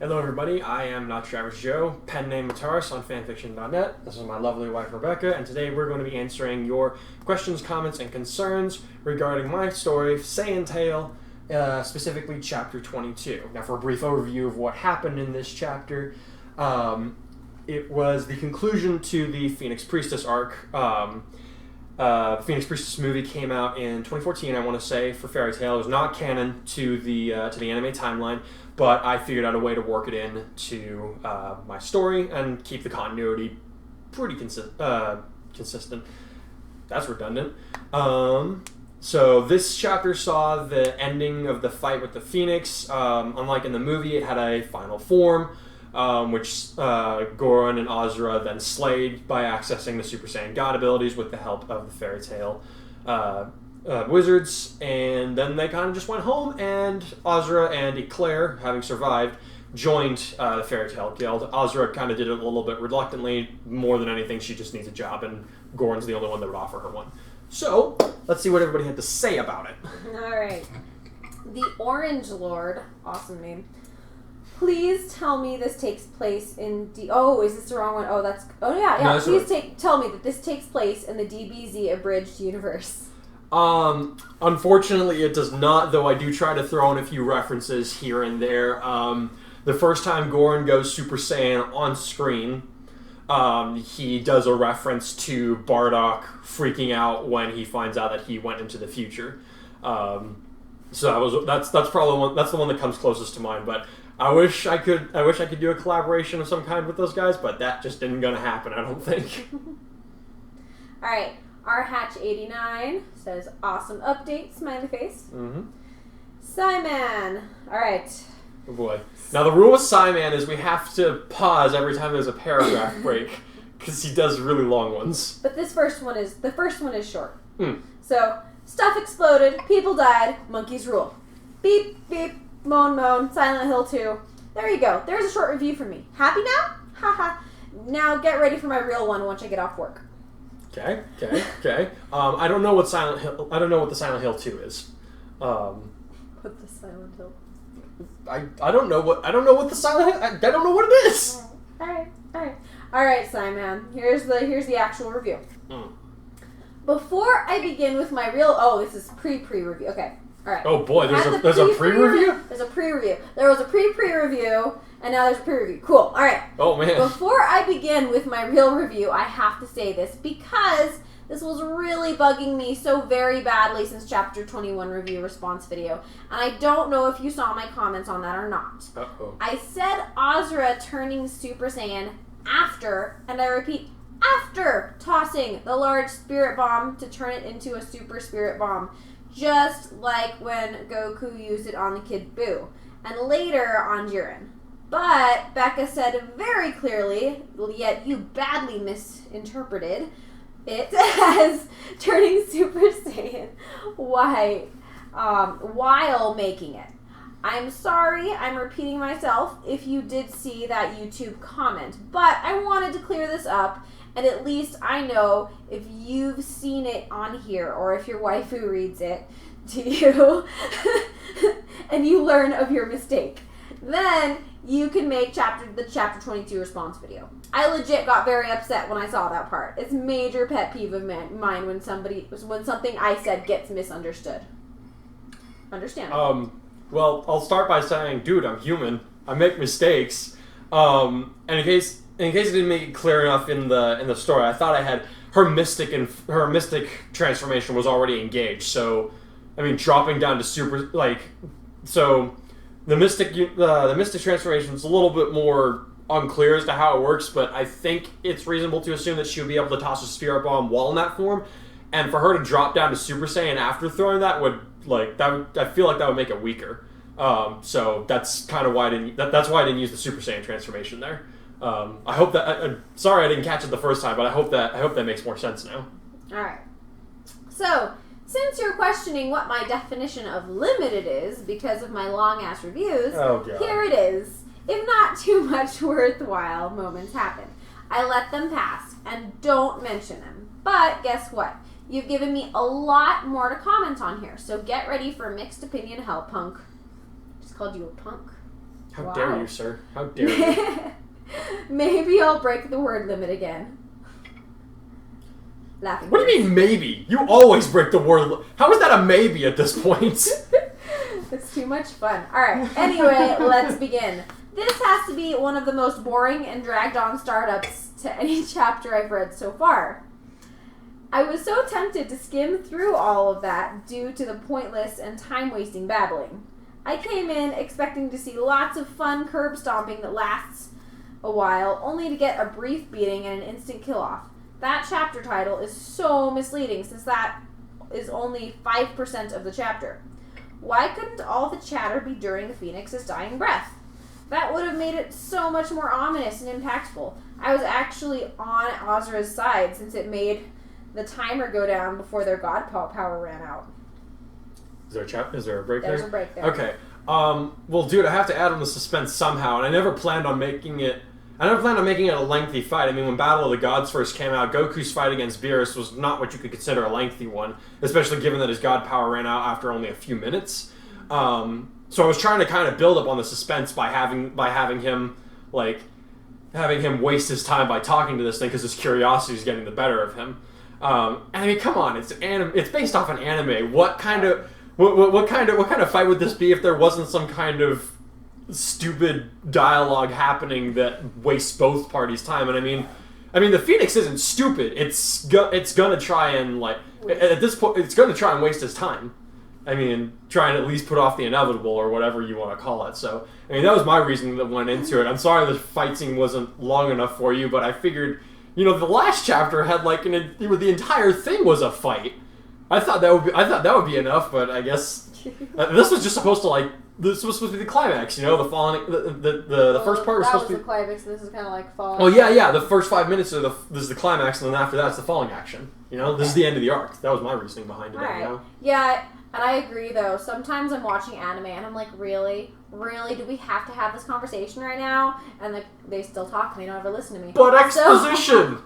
Hello everybody, I am Not Your Average Joe, pen name Mataris on fanfiction.net. This is my lovely wife Rebecca, and today we're going to be answering your questions, comments, and concerns regarding my story, Saiyan Tale, specifically Chapter 22. Now for a brief overview of what happened in this chapter, it was the conclusion to the Phoenix Priestess arc. The Phoenix Priestess movie came out in 2014, I want to say, for Fairy Tail. It was not canon to the anime timeline, but I figured out a way to work it in to my story and keep the continuity pretty consistent. That's redundant. So this chapter saw the ending of the fight with the Phoenix. Unlike in the movie, it had a final form, which Goron and Azra then slayed by accessing the Super Saiyan God abilities with the help of the Fairy Tail wizards, and then they kind of just went home, and Azra and Eclair, having survived, joined the Fairy Tail Guild. Azra kind of did it a little bit reluctantly. More than anything, she just needs a job, and Goron's the only one that would offer her one. So, let's see what everybody had to say about it. Alright. The Orange Lord, awesome name. Please tell me this takes place in Oh, is this the wrong one? Yeah. No, Please tell me that this takes place in the DBZ abridged universe. Unfortunately, it does not, though I do try to throw in a few references here and there. The first time Goron goes Super Saiyan on screen, he does a reference to Bardock freaking out when he finds out that he went into the future. So that's probably the one that comes closest to mind, but I wish I could do a collaboration of some kind with those guys, but that just isn't gonna happen, I don't think. Alright, rhatch89 says, awesome update, smiley face. Mm-hmm. Saiyan. Alright. Oh boy. Now the rule with Saiyan is we have to pause every time there's a paragraph break, because he does really long ones. But the first one is short. So, stuff exploded, people died, monkeys rule. Beep, beep, moan, moan, Silent Hill 2. There you go. There's a short review from me. Happy now? Haha. Now get ready for my real one once I get off work. Okay. I don't know what the Silent Hill 2 is. What the Silent Hill? I don't know what the Silent Hill. I don't know what it is. Alright, Simon. Here's the actual review. Before I begin with my real this is pre-review. Okay. Alright. Oh boy, there's a pre-review? There's a pre-review. There was a pre-review, and now there's a pre-review. Cool. Alright. Oh man. Before I begin with my real review, I have to say this because this was really bugging me so very badly since Chapter 21 review response video. And I don't know if you saw my comments on that or not. Uh-oh. I said Azra turning Super Saiyan after, and I repeat, after tossing the large spirit bomb to turn it into a super spirit bomb. Just like when Goku used it on the Kid Buu, and later on Jiren. But Becca said very clearly, yet you badly misinterpreted it as turning Super Saiyan white while making it. I'm sorry, I'm repeating myself if you did see that YouTube comment, but I wanted to clear this up, and at least I know if you've seen it on here, or if your waifu reads it to you, and you learn of your mistake, then you can make the Chapter 22 response video. I legit got very upset when I saw that part. It's major pet peeve of mine when something I said gets misunderstood. Understand? Well, I'll start by saying, dude, I'm human. I make mistakes. And in case I didn't make it clear enough in the story, I thought I had her mystic transformation was already engaged. So, I mean, dropping down to super so the mystic transformation is a little bit more unclear as to how it works, but I think it's reasonable to assume that she would be able to toss a spirit bomb while in that form, and for her to drop down to Super Saiyan after throwing that would I feel like that would make it weaker. So that's kind of why that's why I didn't use the Super Saiyan transformation there. I hope that sorry I didn't catch it the first time, but I hope that makes more sense now. All right. So, since you're questioning what my definition of limited is because of my long-ass reviews, here it is. If not too much worthwhile moments happen, I let them pass and don't mention them. But guess what? You've given me a lot more to comment on here, so get ready for mixed opinion hell, punk. Just called you a punk. How Wow. dare you, sir? How dare you? Maybe I'll break the word limit again. Laughing. What do you mean maybe? You always break the word. How is that a maybe at this point? It's too much fun. Alright, anyway, let's begin. This has to be one of the most boring and dragged on startups to any chapter I've read so far. I was so tempted to skim through all of that due to the pointless and time-wasting babbling. I came in expecting to see lots of fun curb stomping that lasts a while, only to get a brief beating and an instant kill-off. That chapter title is so misleading since that is only 5% of the chapter. Why couldn't all the chatter be during the Phoenix's dying breath? That would have made it so much more ominous and impactful. I was actually on Azra's side since it made the timer go down before their god power ran out. Is there a break there? There's a break there. Okay. Well, dude, I have to add on the suspense somehow, and I never planned on making it a lengthy fight. I mean, when Battle of the Gods first came out, Goku's fight against Beerus was not what you could consider a lengthy one, especially given that his god power ran out after only a few minutes. So I was trying to kind of build up on the suspense by having him waste his time by talking to this thing because his curiosity is getting the better of him. And I mean, come on, it's based off an anime. What kind of fight would this be if there wasn't some kind of stupid dialogue happening that wastes both parties' time? And I mean, the Phoenix isn't stupid. It's gonna try and at this point, it's gonna try and waste his time. I mean, try and at least put off the inevitable or whatever you want to call it. So, I mean, that was my reason that went into it. I'm sorry the fight scene wasn't long enough for you, but I figured, the last chapter had the entire thing was a fight. I thought that would be enough, but I guess this was just supposed to this was supposed to be the climax. The falling, the first part was supposed to be the climax. This is kind of like falling. Well, yeah. The first 5 minutes this is the climax, and then after that's the falling action. This is the end of the arc. That was my reasoning behind it. All right. Yeah, and I agree though. Sometimes I'm watching anime and I'm like, really, do we have to have this conversation right now? And they still talk and they don't ever listen to me. But exposition.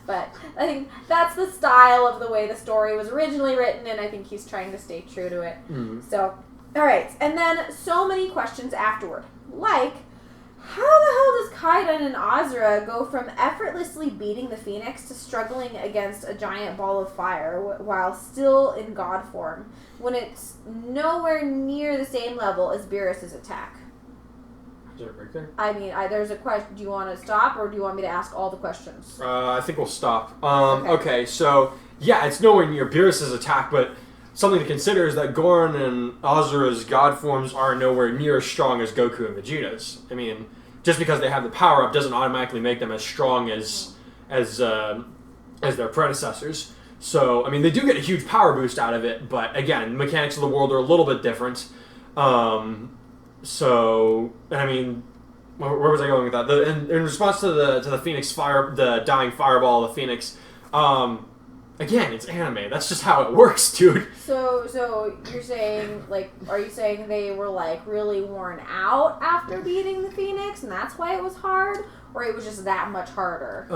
But I think that's the style of the way the story was originally written, and I think he's trying to stay true to it. Mm-hmm. So, alright, and then so many questions afterward. Like, how the hell does Kaidan and Azra go from effortlessly beating the Phoenix to struggling against a giant ball of fire while still in god form, when it's nowhere near the same level as Beerus' attack? Is there a break there? I mean, there's a question. Do you want to stop, or do you want me to ask all the questions? I think we'll stop. Okay, so, yeah, it's nowhere near Beerus' attack, but something to consider is that Goran and Azura's god forms are nowhere near as strong as Goku and Vegeta's. I mean, just because they have the power-up doesn't automatically make them as strong as their predecessors. So, I mean, they do get a huge power boost out of it, but again, mechanics of the world are a little bit different. So, I mean, where was I going with that? In response to the Phoenix the dying fireball of the Phoenix, again, it's anime. That's just how it works, dude. So you're saying, are you saying they were, really worn out after beating the Phoenix, and that's why it was hard? Or it was just that much harder?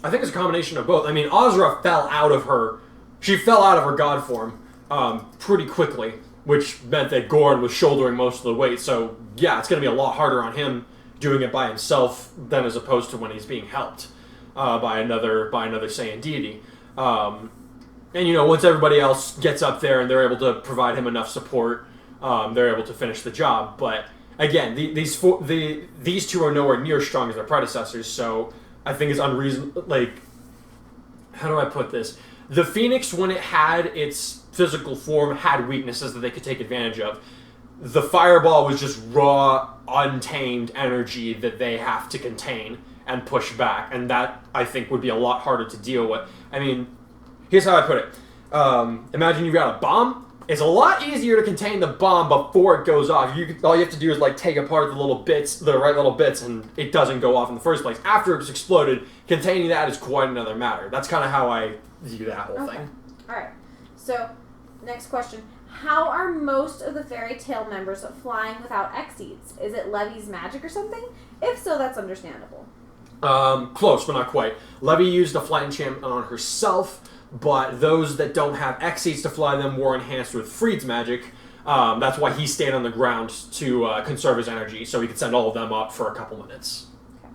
I think it's a combination of both. I mean, Azra fell out of her god form, pretty quickly, which meant that Goran was shouldering most of the weight. So, yeah, it's going to be a lot harder on him doing it by himself than as opposed to when he's being helped by another Saiyan deity. And, once everybody else gets up there and they're able to provide him enough support, they're able to finish the job. But, again, these two are nowhere near as strong as their predecessors, so I think it's unreasonable. How do I put this? The Phoenix, when it had its physical form, had weaknesses that they could take advantage of. The fireball was just raw, untamed energy that they have to contain and push back, and that, I think, would be a lot harder to deal with. I mean, here's how I put it. Imagine you've got a bomb. It's a lot easier to contain the bomb before it goes off. All you have to do is take apart the right little bits, and it doesn't go off in the first place. After it's exploded, containing that is quite another matter. That's kind of how I view that whole thing. Alright, so, next question. How are most of the Fairy Tail members flying without Exceeds? Is it Levy's magic or something? If so, that's understandable. Close, but not quite. Levy used a flight enchantment on herself, but those that don't have Exceeds to fly them were enhanced with Freed's magic, That's why he stayed on the ground to conserve his energy, so he could send all of them up for a couple minutes. Okay.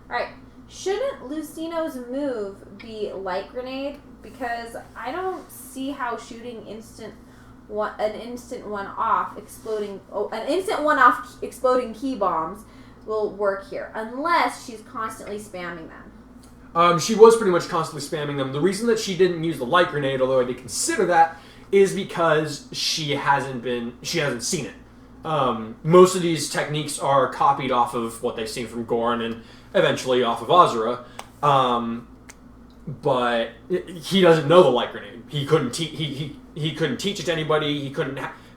Alright. Shouldn't Lucino's move be light grenade? Because I don't see how shooting an instant one-off exploding key bombs will work here, unless she's constantly spamming them. She was pretty much constantly spamming them. The reason that she didn't use the light grenade, although I did consider that, is because she hasn't seen it. Most of these techniques are copied off of what they've seen from Gorn and eventually off of Azura. But he doesn't know the light grenade. He couldn't he couldn't teach it to anybody.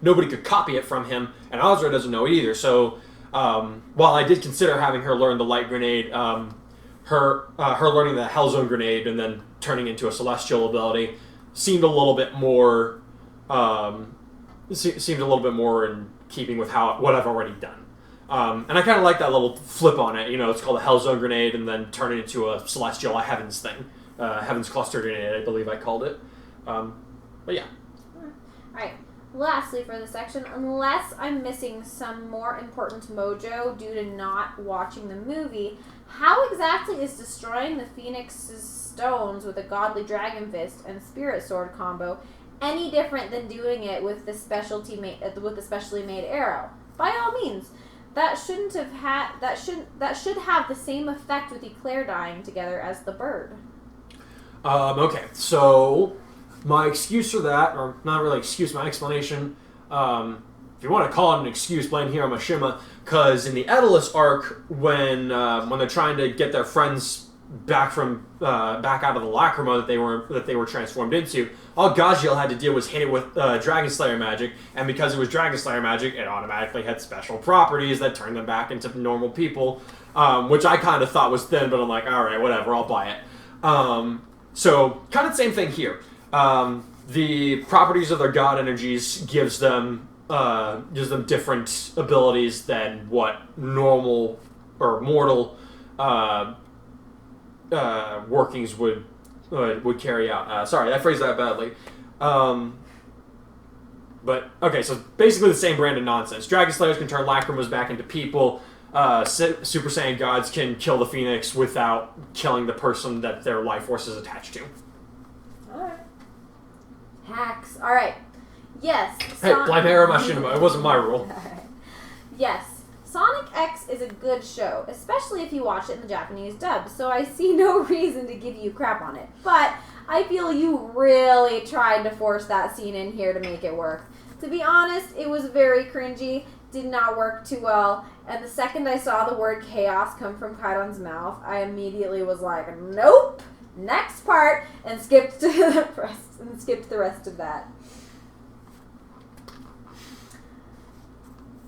Nobody could copy it from him, and Azura doesn't know it either. So while I did consider having her learn the light grenade, her learning the Hell Zone grenade and then turning into a celestial ability seemed a little bit more in keeping with what I've already done. And I kind of like that little flip on it. It's called a Hell Zone grenade, and then turn it into a celestial heavens thing. Heavens Cluster Grenade, I believe I called it. But yeah. Alright. Lastly for this section, unless I'm missing some more important mojo due to not watching the movie, how exactly is destroying the Phoenix's stones with a Godly Dragon Fist and Spirit Sword combo any different than doing it with the specially made arrow? By all means. That should have the same effect with Eclair dying together as the bird. Okay, so my excuse for that, or not really excuse, my explanation, if you want to call it an excuse, blame Hiro Mashima, because in the Edelus arc, when they're trying to get their friends back out of the Lacrima that they were transformed into, all Gajiel had to do was hit it with Dragon Slayer magic, and because it was Dragon Slayer magic, it automatically had special properties that turned them back into normal people, which I kind of thought was thin, but I'm like, all right, whatever, I'll buy it. So kind of the same thing here. The properties of their god energies gives them different abilities than what normal or mortal workings would carry out. Sorry, I phrased that badly. But okay, so basically the same brand of nonsense. Dragon Slayers can turn Lacrimas back into people. Super Saiyan gods can kill the Phoenix without killing the person that their life force is attached to. Alright. Hacks. Alright. Yes. Hey, blame Hiro Mashima. It wasn't my rule. Alright. Yes. Sonic X is a good show, especially if you watch it in the Japanese dub, so I see no reason to give you crap on it. But I feel you really tried to force that scene in here to make it work. To be honest, it was very cringy, did not work too well, and the second I saw the word chaos come from Kairon's mouth, I immediately was like, nope, next part, and skipped the rest of that.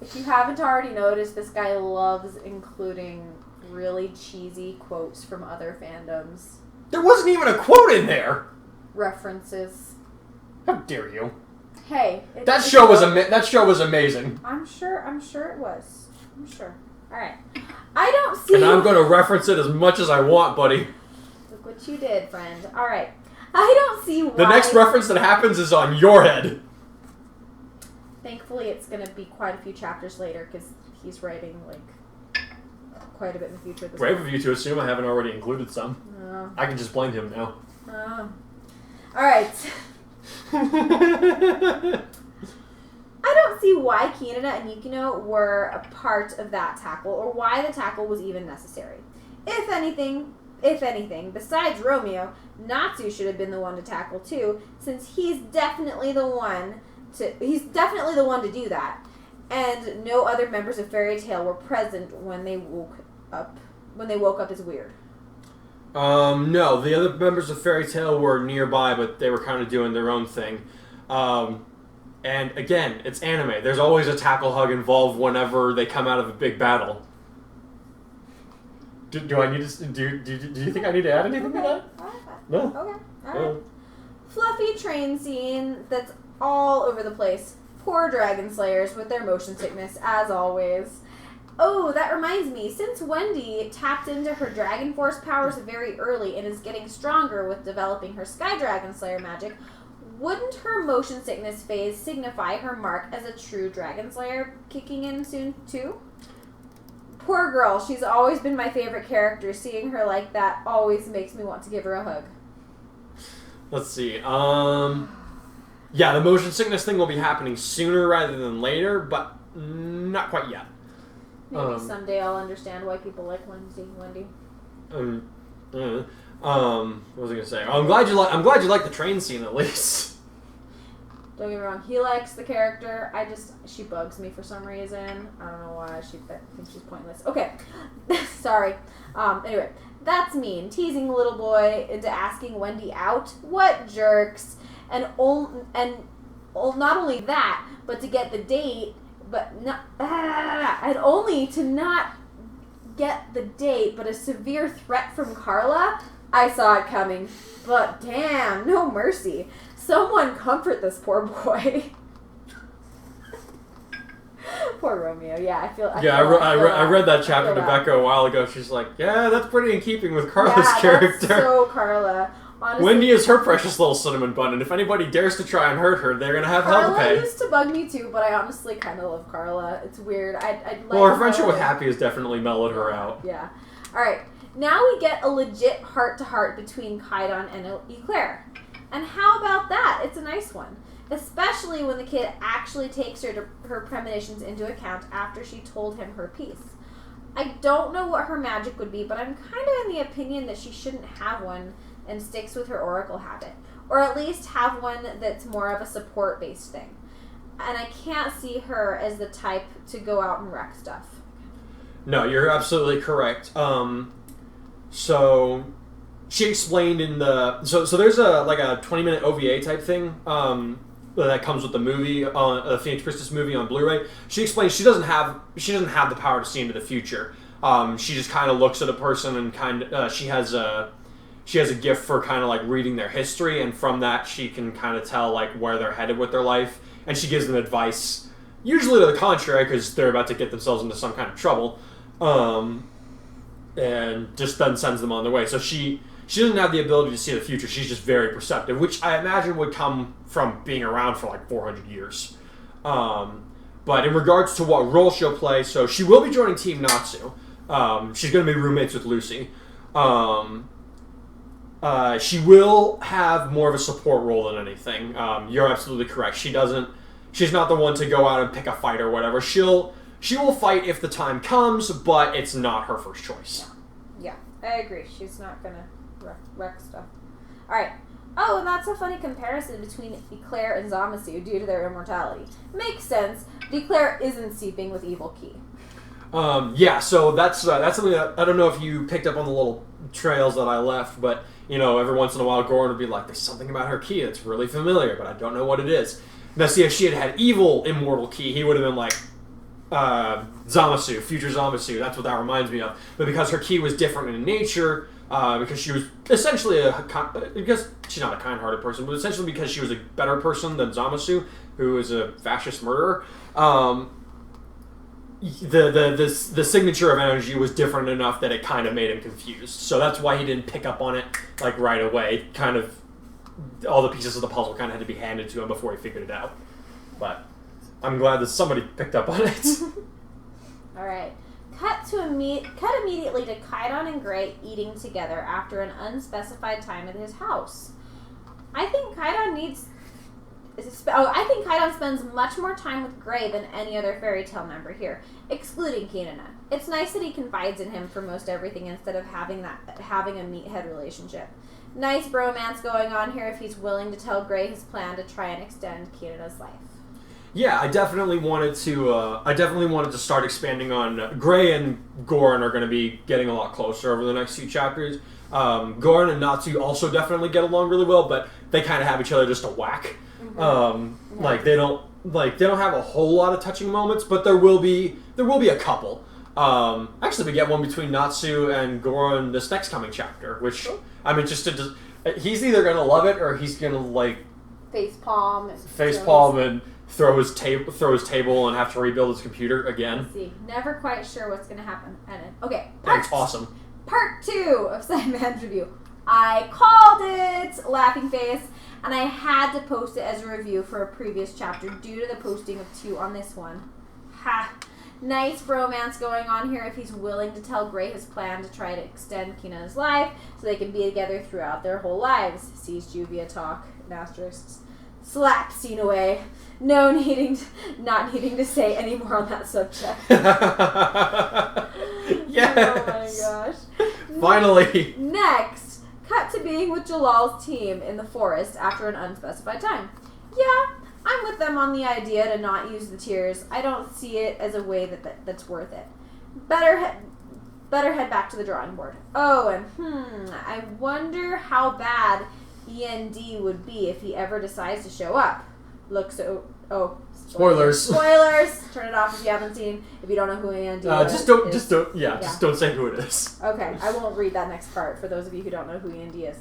If you haven't already noticed, this guy loves including really cheesy quotes from other fandoms. There wasn't even a quote in there! References. How dare you? Hey. That show was amazing. I'm sure it was. I'm sure. Alright. I don't see... And I'm going to reference it as much as I want, buddy. Look what you did, friend. Alright. I don't see why... The next reference that happens is on your head. Thankfully, it's going to be quite a few chapters later, because he's writing, quite a bit in the future. Brave of you to assume I haven't already included some. I can just blame him now. Alright. I don't see why Kineda and Yukino were a part of that tackle, or why the tackle was even necessary. If anything, besides Romeo, Natsu should have been the one to tackle too, since he's definitely the one to do that. And no other members of Fairy Tail were present when they woke up as weird. No, the other members of Fairy Tail were nearby, but they were kind of doing their own thing. And again, it's anime. There's always a tackle hug involved whenever they come out of a big battle. Do I need to? Do you think I need to add anything to that? No. Okay. All right. Fluffy train scene that's all over the place. Poor Dragon Slayers with their motion sickness, as always. Oh, that reminds me. Since Wendy tapped into her Dragon Force powers very early and is getting stronger with developing her Sky Dragon Slayer magic, wouldn't her motion sickness phase signify her mark as a true Dragon Slayer kicking in soon, too? Poor girl. She's always been my favorite character. Seeing her like that always makes me want to give her a hug. Let's see. Yeah, the motion sickness thing will be happening sooner rather than later, but not quite yet. Maybe someday I'll understand why people like Wendy. What was I gonna say? I'm glad you like the train scene at least. Don't get me wrong, he likes the character. She bugs me for some reason. I don't know why. I think she's pointless. Okay, sorry. Anyway, that's mean. Teasing the little boy into asking Wendy out. What jerks? And not only that, but to get the date, and only to not get the date, but a severe threat from Carla. I saw it coming, but damn, no mercy. Someone comfort this poor boy. Poor Romeo. Yeah, I feel. I read that chapter to Becca a while ago. She's like, yeah, that's pretty in keeping with Carla's character. That's so Carla. Honestly, Wendy is her precious little cinnamon bun, and if anybody dares to try and hurt her, they're gonna have hell to pay. Carla used to bug me too, but I honestly kind of love Carla. It's weird. Well, her friendship with Happy has definitely mellowed her out. Yeah. All right. Now we get a legit heart-to-heart between Kaidon and Eclair. And how about that? It's a nice one. Especially when the kid actually takes her premonitions into account after she told him her piece. I don't know what her magic would be, but I'm kind of in the opinion that she shouldn't have one and sticks with her oracle habit. Or at least have one that's more of a support-based thing. And I can't see her as the type to go out and wreck stuff. No, you're absolutely correct. So she explained in the so there's a 20-minute OVA type thing that comes with the movie on the Phoenix Priestess movie on Blu-ray. She explains she doesn't have the power to see into the future. She just kind of looks at a person and she has a gift for kind of like reading their history, and from that she can kind of tell like where they're headed with their life, and she gives them advice, usually to the contrary because they're about to get themselves into some kind of trouble. And just then sends them on their way. So she doesn't have the ability to see the future. She's just very perceptive, which I imagine would come from being around for like 400 years. But in regards to what role she'll play, so she will be joining Team Natsu. She's going to be roommates with Lucy. She will have more of a support role than anything. You're absolutely correct. She's not the one to go out and pick a fight or whatever. She will fight if the time comes, but it's not her first choice. Yeah, I agree. She's not going to wreck stuff. Alright. Oh, and that's a funny comparison between Eclair and Zamasu due to their immortality. Makes sense. Eclair isn't seeping with Evil Key. Yeah, so that's something that, I don't know if you picked up on the little trails that I left, but, every once in a while Goran would be like, there's something about her key that's really familiar, but I don't know what it is. Now, see, if she had evil immortal key, he would have been like, Zamasu, future Zamasu, that's what that reminds me of. But because her key was different in nature, because she was essentially because she's not a kind-hearted person, but essentially because she was a better person than Zamasu, who is a fascist murderer, the signature of energy was different enough that it kind of made him confused. So that's why he didn't pick up on it like right away. Kind of all the pieces of the puzzle kind of had to be handed to him before he figured it out. But I'm glad that somebody picked up on it. Alright. Cut immediately to Kaidon and Gray eating together after an unspecified time at his house. I think Kaidon spends much more time with Gray than any other fairy tale member here, excluding Kinana. It's nice that he confides in him for most everything instead of having a meathead relationship. Nice bromance going on here if he's willing to tell Gray his plan to try and extend Kinana's life. Yeah, I definitely wanted to start expanding on Gray and Goran are going to be getting a lot closer over the next few chapters. Goran and Natsu also definitely get along really well, but they kind of have each other just a whack. Mm-hmm. They don't have a whole lot of touching moments, but there will be a couple. Actually, we get one between Natsu and Goran this next coming chapter, which I'm interested to. He's either going to love it or he's going to face palm and throw his table and have to rebuild his computer again. Let's see. Never quite sure what's going to happen. Okay. That's awesome. Part 2 of Saiyan's review. I called it! Laughing face. And I had to post it as a review for a previous chapter due to the posting of 2 on this one. Ha! Nice bromance going on here if he's willing to tell Gray his plan to try to extend Keenan's life so they can be together throughout their whole lives. Sees Juvia talk. An asterisk. Slap scene away. Not needing to say any more on that subject. Yes! Oh my gosh. Finally! Next, cut to being with Jalal's team in the forest after an unspecified time. Yeah, I'm with them on the idea to not use the tears. I don't see it as a way that's worth it. Better head back to the drawing board. Oh, and I wonder how bad END would be if he ever decides to show up. Spoilers. Spoilers. Turn it off if you haven't seen. If you don't know who END is. Just don't say who it is. Okay, I won't read that next part for those of you who don't know who END is.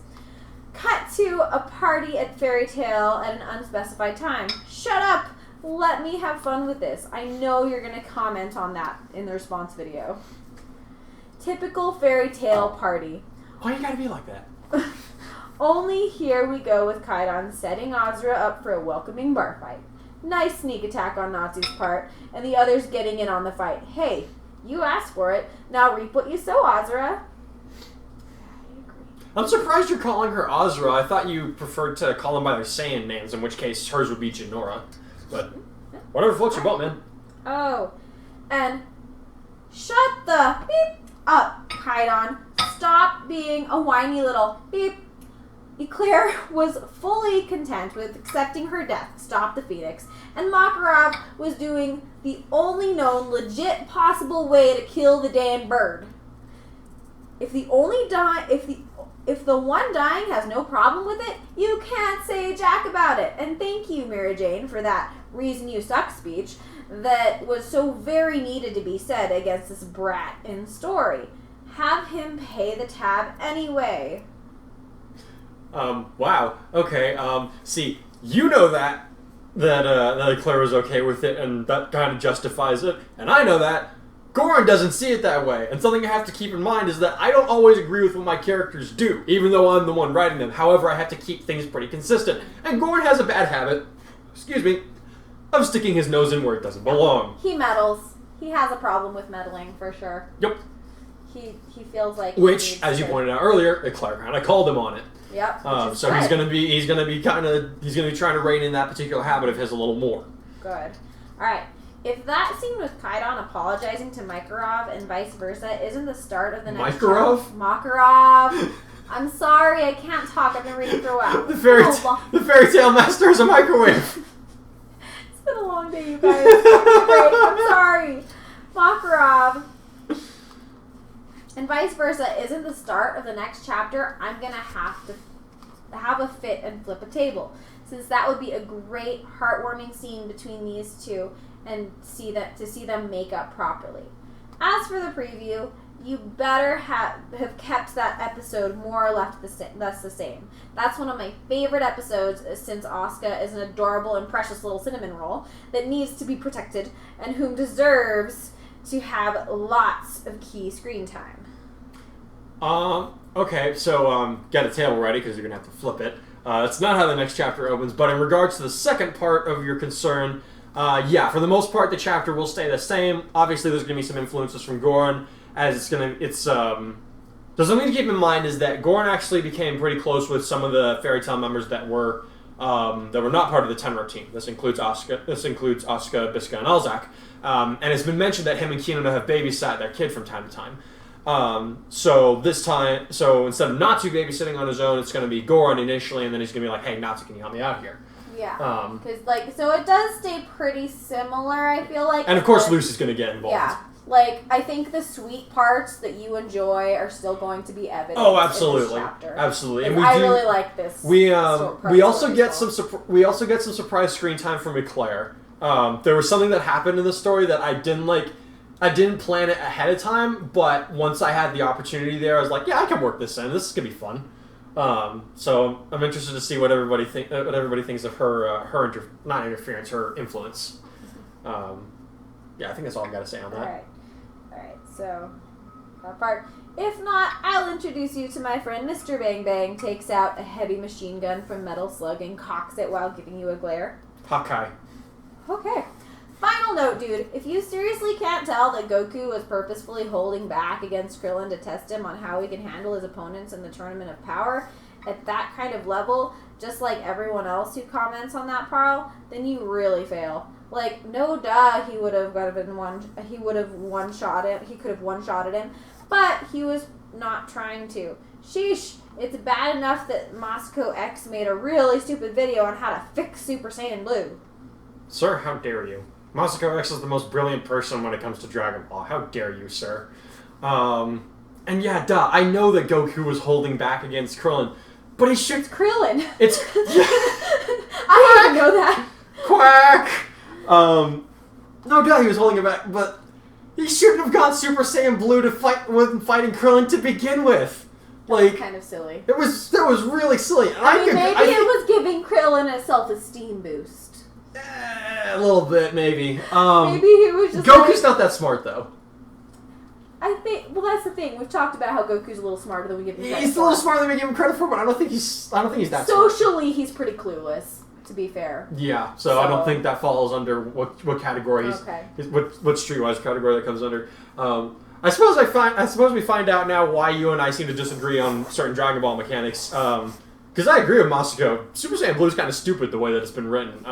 Cut to a party at Fairy Tale at an unspecified time. Shut up! Let me have fun with this. I know you're going to comment on that in the response video. Typical Fairy Tale party. Why you gotta be like that? Only here we go with Kaidan setting Azra up for a welcoming bar fight. Nice sneak attack on Natsu's part, and the others getting in on the fight. Hey, you asked for it. Now reap what you sow, Azra. I'm surprised you're calling her Azra. I thought you preferred to call them by their Saiyan names, in which case hers would be Jinora. But whatever floats your boat, man. Oh, and shut the beep up, Kaidan. Stop being a whiny little beep. Eclair was fully content with accepting her death, stop the Phoenix, and Makarov was doing the only known legit possible way to kill the damn bird. If the one dying has no problem with it, you can't say jack about it. And thank you, Mary Jane, for that reason you suck speech that was so very needed to be said against this brat in story. Have him pay the tab anyway. Wow. Okay. See, you know that Claire was okay with it, and that kind of justifies it. And I know that Goran doesn't see it that way. And something I have to keep in mind is that I don't always agree with what my characters do, even though I'm the one writing them. However, I have to keep things pretty consistent. And Goran has a bad habit, of sticking his nose in where it doesn't belong. He meddles. He has a problem with meddling, for sure. Yep. He feels like which, as you pointed out earlier, Claire kind of called him on it. Yep. So he's gonna be trying to rein in that particular habit of his a little more. Good. All right. If that scene with Kaidan apologizing to Makarov and vice versa isn't the start of the next Makarov. I'm sorry, I can't talk. I've been reading for a while. The fairy tale master is a microwave. It's been a long day, you guys. I'm sorry. Makarov and vice versa isn't the start of the next chapter, I'm going to have to have a fit and flip a table, since that would be a great heartwarming scene between these two and see them make up properly. As for the preview, you better have kept that episode more or less the same. That's one of my favorite episodes, since Asuka is an adorable and precious little cinnamon roll that needs to be protected and whom deserves to have lots of key screen time. Okay, so get a table ready because you're going to have to flip it. It's not how the next chapter opens, but in regards to the second part of your concern, for the most part the chapter will stay the same. Obviously there's going to be some influences from Goran, as there's something to keep in mind is that Goran actually became pretty close with some of the Fairy Tale members that were not part of the Tenro team. This includes Asuka, Biska, and Alzak. And it's been mentioned that him and Kino have babysat their kid from time to time. So instead of Natsu babysitting on his own, it's going to be Goran initially, and then he's going to be like, hey, Natsu, can you help me out here? Yeah. Because, so it does stay pretty similar, I feel like. And, of course, Lucy's going to get involved. Yeah. I think the sweet parts that you enjoy are still going to be evident. Oh, absolutely. In this chapter. Absolutely. And I really like this. We also get some surprise screen time from Eclair. There was something that happened in the story that I didn't plan it ahead of time, but once I had the opportunity there, I was like, yeah, I can work this in. This is gonna be fun. So I'm interested to see what everybody thinks of her not interference, her influence. I think that's all I've got to say on that. All right. So that part. If not, I'll introduce you to my friend Mr. Bang Bang. Takes out a heavy machine gun from Metal Slug and cocks it while giving you a glare. Hawkeye. Okay. Final note, dude. If you seriously can't tell that Goku was purposefully holding back against Krillin to test him on how he can handle his opponents in the Tournament of Power at that kind of level, just like everyone else who comments on that, Parl, then you really fail. Like, no duh, he would have one-shot him. He could have one-shotted him, but he was not trying to. Sheesh. It's bad enough that Moscow X made a really stupid video on how to fix Super Saiyan Blue. Sir, how dare you? Moscow X is the most brilliant person when it comes to Dragon Ball. How dare you, sir? And yeah, duh, I know that Goku was holding back against Krillin, but he should... It's Krillin. It's... I didn't know that. Quack! No doubt he was holding it back, but he shouldn't have got Super Saiyan Blue to fight with fighting Krillin to begin with. Like, kind of silly. That was really silly. I mean, maybe it was giving Krillin a self-esteem boost. A little bit, maybe. Maybe he was just Goku's not that smart, though. I think, well, that's the thing. We've talked about how Goku's a little smarter than we give him credit for. He's a little smarter than we give him credit for, but I don't think he's that smart. Socially, he's pretty clueless, to be fair. Yeah, so I don't think that falls under what category he's... Okay. What Streetwise category that comes under. I suppose we find out now why you and I seem to disagree on certain Dragon Ball mechanics. Because I agree with Masako. Super Saiyan Blue is kind of stupid the way that it's been written.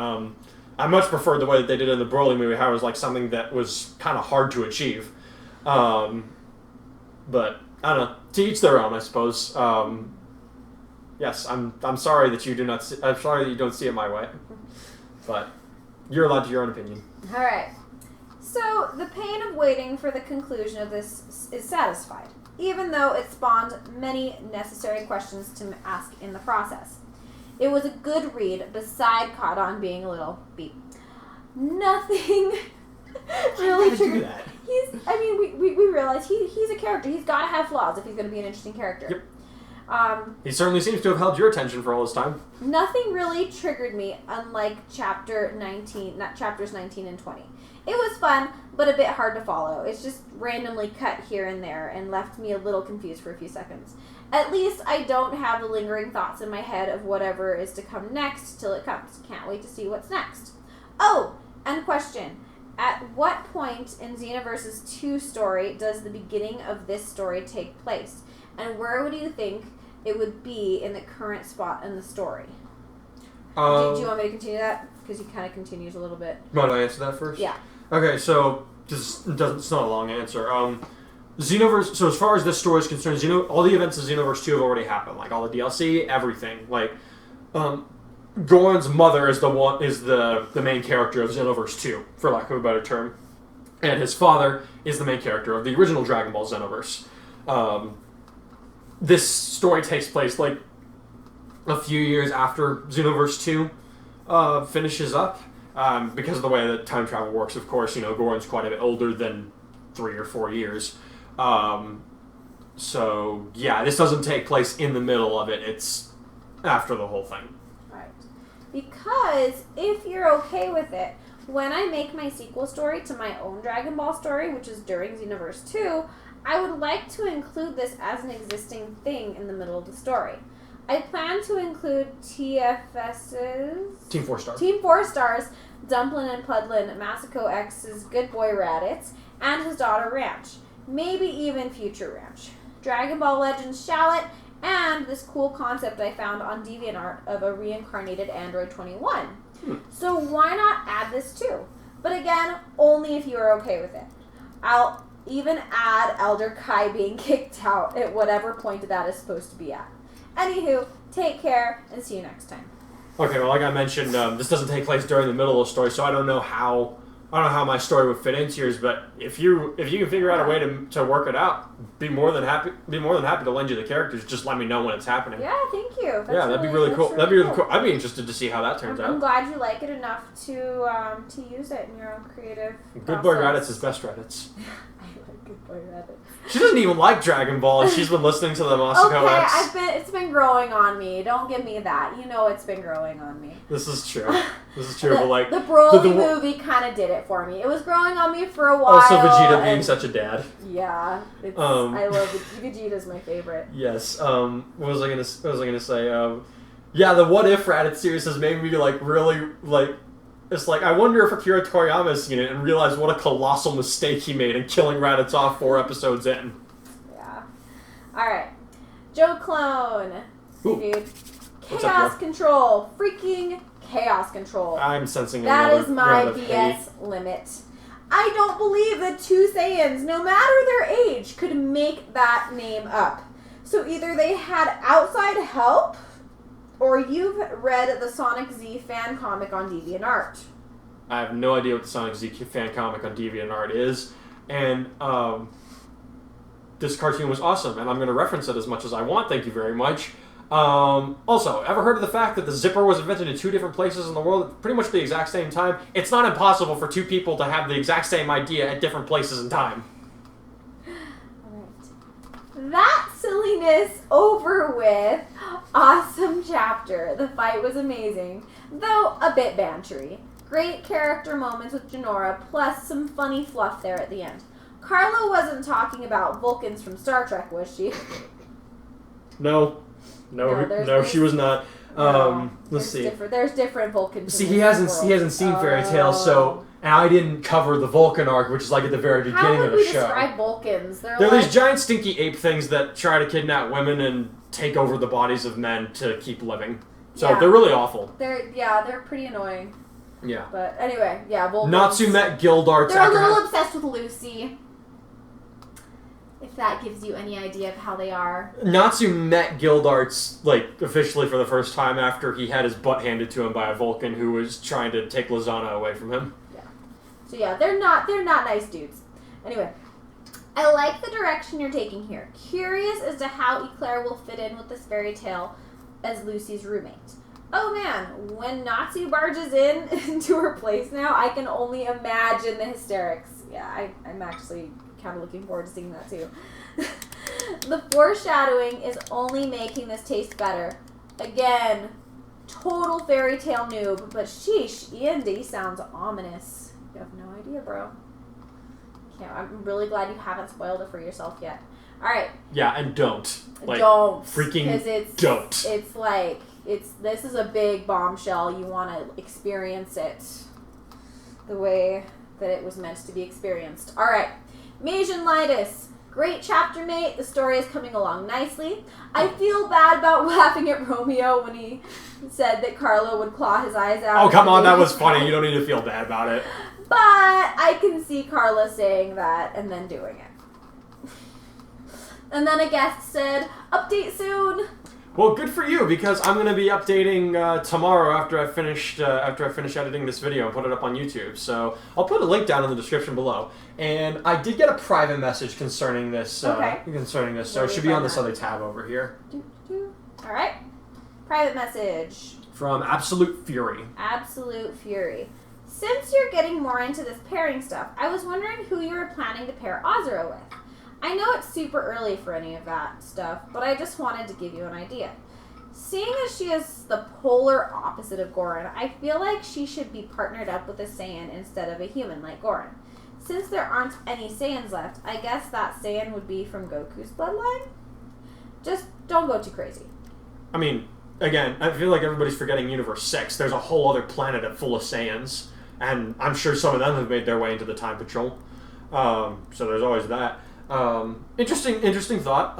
I much prefer the way that they did it in the Broly movie, how it was like something that was kind of hard to achieve. But I don't know. To each their own, I suppose. Yes, I'm sorry that you do not. I'm sorry that you don't see it my way. But you're allowed to your own opinion. All right. So the pain of waiting for the conclusion of this is satisfied, even though it spawned many necessary questions to ask in the process. It was a good read, beside Kadon being a little beep. Nothing really triggered. We realize he's a character. He's got to have flaws if he's going to be an interesting character. Yep. He certainly seems to have held your attention for all this time. Nothing really triggered me, unlike chapters 19 and 20. It was fun, but a bit hard to follow. It's just randomly cut here and there and left me a little confused for a few seconds. At least I don't have the lingering thoughts in my head of whatever is to come next till it comes. Can't wait to see what's next. Oh, and question. At what point in Xenoverse's 2 story does the beginning of this story take place? And where would you think it would be in the current spot in the story? Do you want me to continue that? Because he kind of continues a little bit. Want to answer that first? Yeah. Okay, so it's not a long answer. Xenoverse. So as far as this story is concerned, all the events of Xenoverse 2 have already happened. Like all the DLC, everything. Like, Goron's mother is the main character of Xenoverse 2, for lack of a better term, and his father is the main character of the original Dragon Ball Xenoverse. This story takes place like a few years after Xenoverse 2 finishes up. Because of the way that time travel works, of course, Goron's quite a bit older than 3 or 4 years. So, yeah, this doesn't take place in the middle of it. It's after the whole thing. Right. Because, if you're okay with it, when I make my sequel story to my own Dragon Ball story, which is during Xenoverse 2, I would like to include this as an existing thing in the middle of the story. I plan to include TFS's... Team 4 Star. Team 4 Stars, Dumplin' and Pudlin, Masako X's Good Boy Raditz, and his daughter Ranch. Maybe even future Ranch. Dragon Ball Legends Shallot, and this cool concept I found on DeviantArt of a reincarnated Android 21. So why not add this too? But again, only if you are okay with it. I'll even add Elder Kai being kicked out at whatever point that is supposed to be at. Anywho, take care, and see you next time. Okay, well, like I mentioned, this doesn't take place during the middle of the story, so I don't know how my story would fit into yours. But if you can figure out a way to work it out, be more than happy to lend you the characters. Just let me know when it's happening. Yeah, thank you. That'd be really cool. That'd be really cool. I'd be interested to see how that turns out. I'm glad you like it enough to use it in your own creative. Good Boy Raditz is best Raditz. I like Boy rabbit. She doesn't even like Dragon Ball, and she's been listening to the Masako X. Okay, it's been growing on me. Don't give me that. You know it's been growing on me. This is true. But like the Broly movie kind of did it for me. It was growing on me for a while. Also, Vegeta being such a dad. Yeah, I love Vegeta's my favorite. Yes. What was I gonna say? Yeah, the What If Raditz series has made me like really like. It's like, I wonder if Akira Toriyama has seen it and realized what a colossal mistake he made in killing Raditz off 4 episodes in. Yeah. Alright. Joe Clone. Hey, dude. Chaos Control. Freaking Chaos Control. I'm sensing that is my BS limit. I don't believe that 2 Saiyans, no matter their age, could make that name up. So either they had outside help, or you've read the Sonic Z fan comic on DeviantArt. I have no idea what the Sonic Z fan comic on DeviantArt is, and this cartoon was awesome, and I'm going to reference it as much as I want, thank you very much. Also, ever heard of the fact that the zipper was invented in 2 different places in the world at pretty much the exact same time? It's not impossible for 2 people to have the exact same idea at different places in time. That silliness over with. Awesome chapter. The fight was amazing, though a bit bantery. Great character moments with Jinora, plus some funny fluff there at the end. Carla wasn't talking about Vulcans from Star Trek, was she? No, she was not. Let's see. There's different Vulcans. See, he hasn't seen Fairy Tail, so. And I didn't cover the Vulcan arc, which is like at the very beginning of the show. How would we describe Vulcans? They're like these giant stinky ape things that try to kidnap women and take over the bodies of men to keep living. So they're really awful. They're pretty annoying. Yeah. But anyway, Vulcans. Natsu met Gildarts. They're a little obsessed with Lucy. If that gives you any idea of how they are. Natsu met Gildarts, like, officially for the first time after he had his butt handed to him by a Vulcan who was trying to take Lizana away from him. So they're not nice dudes. Anyway, I like the direction you're taking here. Curious as to how Eclair will fit in with this fairy tale as Lucy's roommate. Oh man, when Natsu barges into her place now, I can only imagine the hysterics. Yeah, I'm actually kind of looking forward to seeing that too. The foreshadowing is only making this taste better. Again, total fairy tale noob, but sheesh, E&D sounds ominous. You have no idea, bro. I'm really glad you haven't spoiled it for yourself yet. Alright. Yeah, and don't. Don't. Freaking don't. It's like, this is a big bombshell. You want to experience it the way that it was meant to be experienced. Alright. Majin Lightus. Great chapter, mate. The story is coming along nicely. I feel bad about laughing at Romeo when he said that Carlo would claw his eyes out. Oh, come on. That was funny. You don't need to feel bad about it. But I can see Carla saying that and then doing it. And then a guest said, update soon. Well, good for you, because I'm going to be updating tomorrow after I finish editing this video and put it up on YouTube. So I'll put a link down in the description below. And I did get a private message concerning this. So it should be on this other tab over here. All right. Private message. From Absolute Fury. Absolute Fury. Since you're getting more into this pairing stuff, I was wondering who you were planning to pair Azura with. I know it's super early for any of that stuff, but I just wanted to give you an idea. Seeing as she is the polar opposite of Goran, I feel like she should be partnered up with a Saiyan instead of a human like Goran. Since there aren't any Saiyans left, I guess that Saiyan would be from Goku's bloodline? Just don't go too crazy. I mean, again, I feel like everybody's forgetting Universe 6. There's a whole other planet full of Saiyans, and I'm sure some of them have made their way into the Time Patrol. So there's always that. Interesting thought.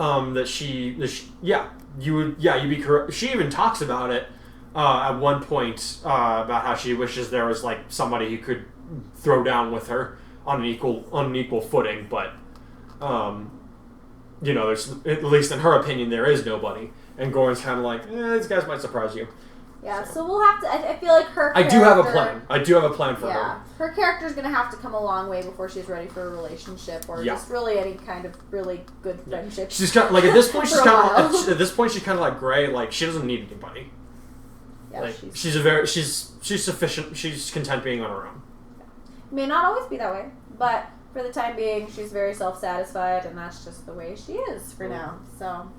You'd be correct. She even talks about it at one point about how she wishes there was like somebody who could throw down with her on an equal footing, but there's, at least in her opinion, there is nobody. And Goran's kind of like, these guys might surprise you. Yeah, so we'll have to. I feel like her. I do have a plan. I do have a plan for her. Yeah, her character's gonna have to come a long way before she's ready for a relationship, or just really any kind of really good friendship. She's kind of like at this point. She's kind of like Gray. Like she doesn't need anybody. Yeah, like, she's sufficient. She's content being on her own. May not always be that way, but for the time being, she's very self-satisfied, and that's just the way she is for now. So,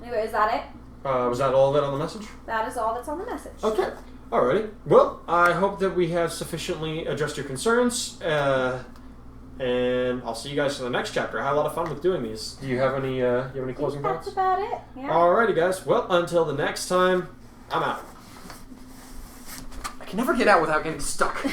anyway, is that it? Was that all of it on the message? That is all that's on the message. Okay. Alrighty. Well, I hope that we have sufficiently addressed your concerns. And I'll see you guys in the next chapter. I had a lot of fun with doing these. Do you have any closing thoughts? That's about it. Yeah. Alrighty, guys. Well, until the next time, I'm out. I can never get out without getting stuck.